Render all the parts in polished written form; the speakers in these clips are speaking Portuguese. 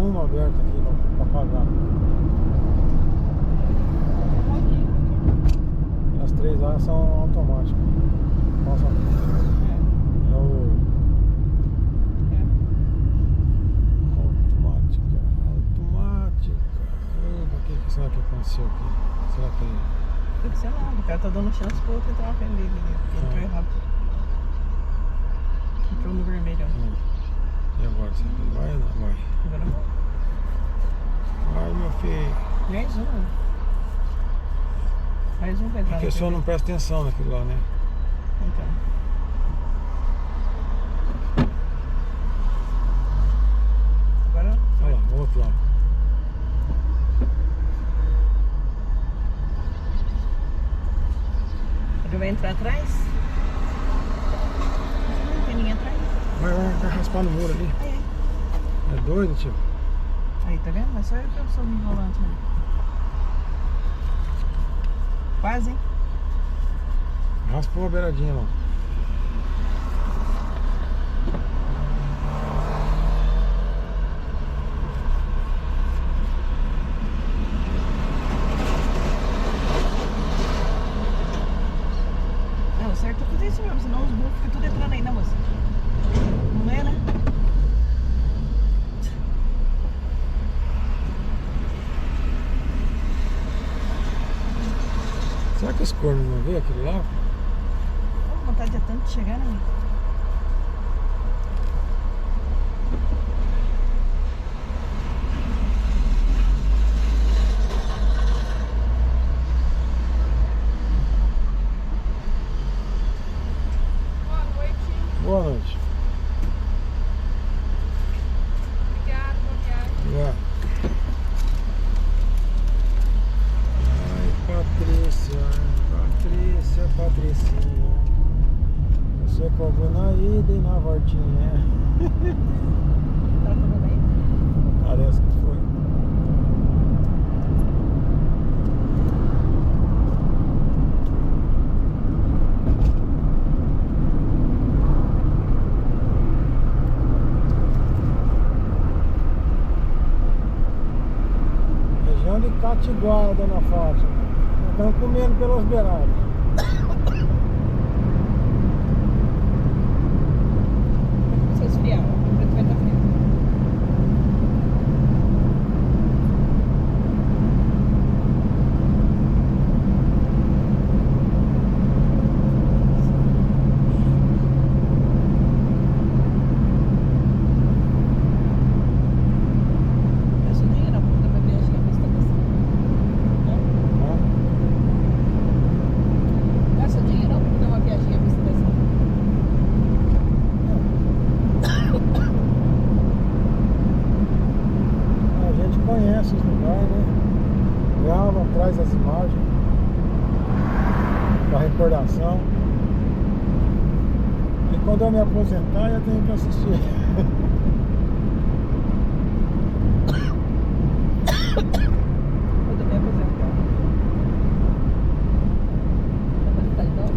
uma aberta aqui pra pagar. As três lá são automáticas. Nossa, é o... Automática. O que será que aconteceu aqui? Será que... Sei lá, o cara tá dando chance pro outro entrar na frente dele. Entrou errado. Entrou no vermelho. E agora? Será que ele vai ou não vai? Agora Vai, meu filho. mais um. Mais um vai entrar. A pessoa não presta atenção naquilo lá, né? Então. Agora. Olha lá, do outro lado. Ele vai entrar atrás? Não tem ninguém atrás? Vai raspar no muro ali. Aí. É doido, tio? Aí, tá vendo? Mas só eu que eu sou enrolando também. Quase, hein? Raspa uma beiradinha lá. Não, o certo é fazer isso mesmo, senão os burros ficam tudo entrando aí, né, moça? Não é, né? Será que os cornos não vê aquilo lá? Pô, vontade é tanto de chegar, né? Boa noite. Obrigada, boa viagem. Obrigado. Patricinha. Você cobrou na ida e na voltinha. Tá tudo bem? Parece que foi. Região de Catiguá, dona Fátima. Estão comendo pelas beiradas. Se esfriar, ó. Vai estar frio. Essa dinheiro, porque vai viajar a vista dessa. Gasta dinheiro pra dar uma viagem à vista dessa. A gente conhece os lugares, né? Grava, traz as imagens da recordação. E quando eu me aposentar, eu tenho que assistir. Quando me aposentar. Aposentar então?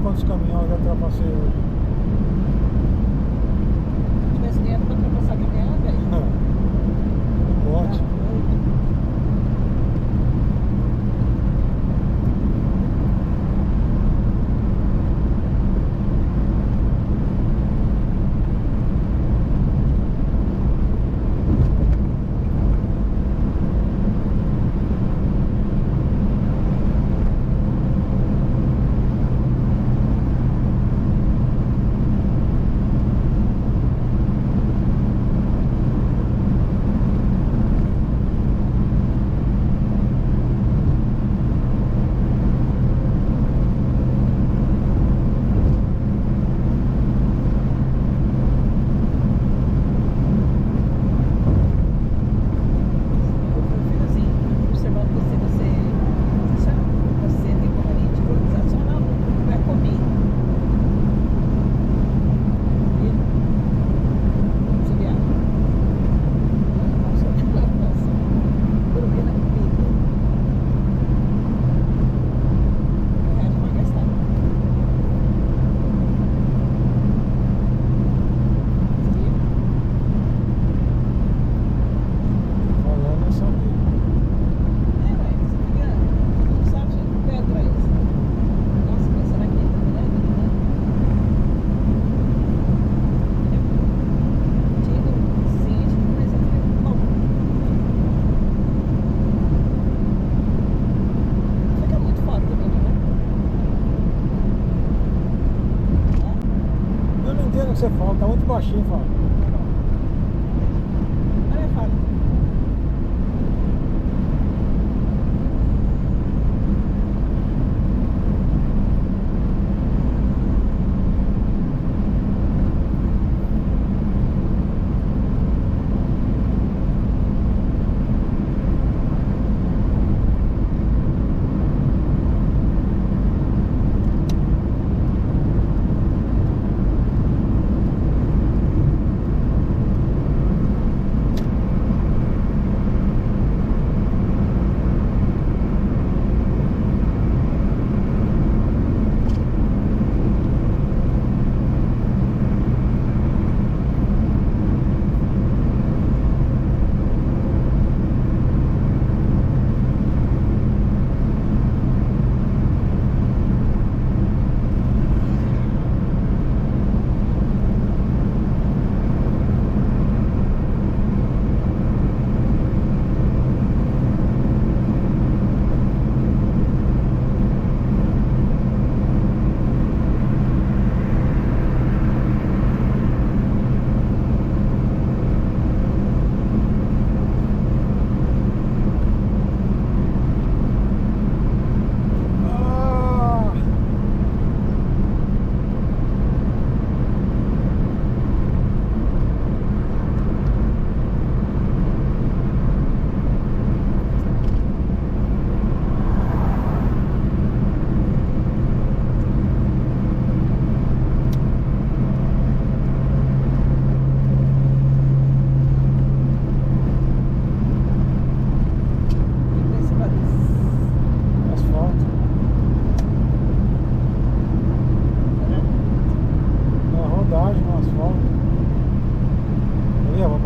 quantos caminhões eu já ultrapassei hoje. Se tivesse dinheiro pra ultrapassar caminhão, velho. Um monte. Você fala, tá muito baixinho, fala. Olha a fala.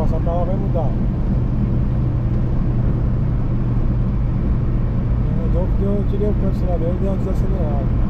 passar pra lá vai mudar. Não mudou porque eu tirei o acelerador e dei uma desacelerada.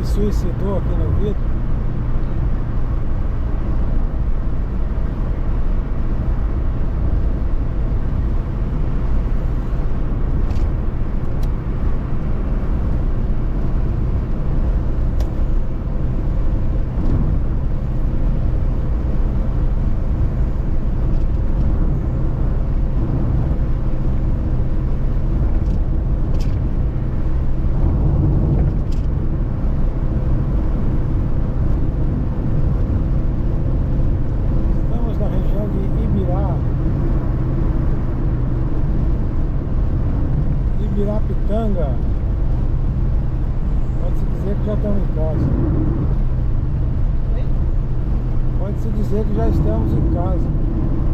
se suicidou aqui no vidro. Ibirapitanga. Pode-se dizer que já estamos em casa. Oi? Pode-se dizer que já estamos em casa.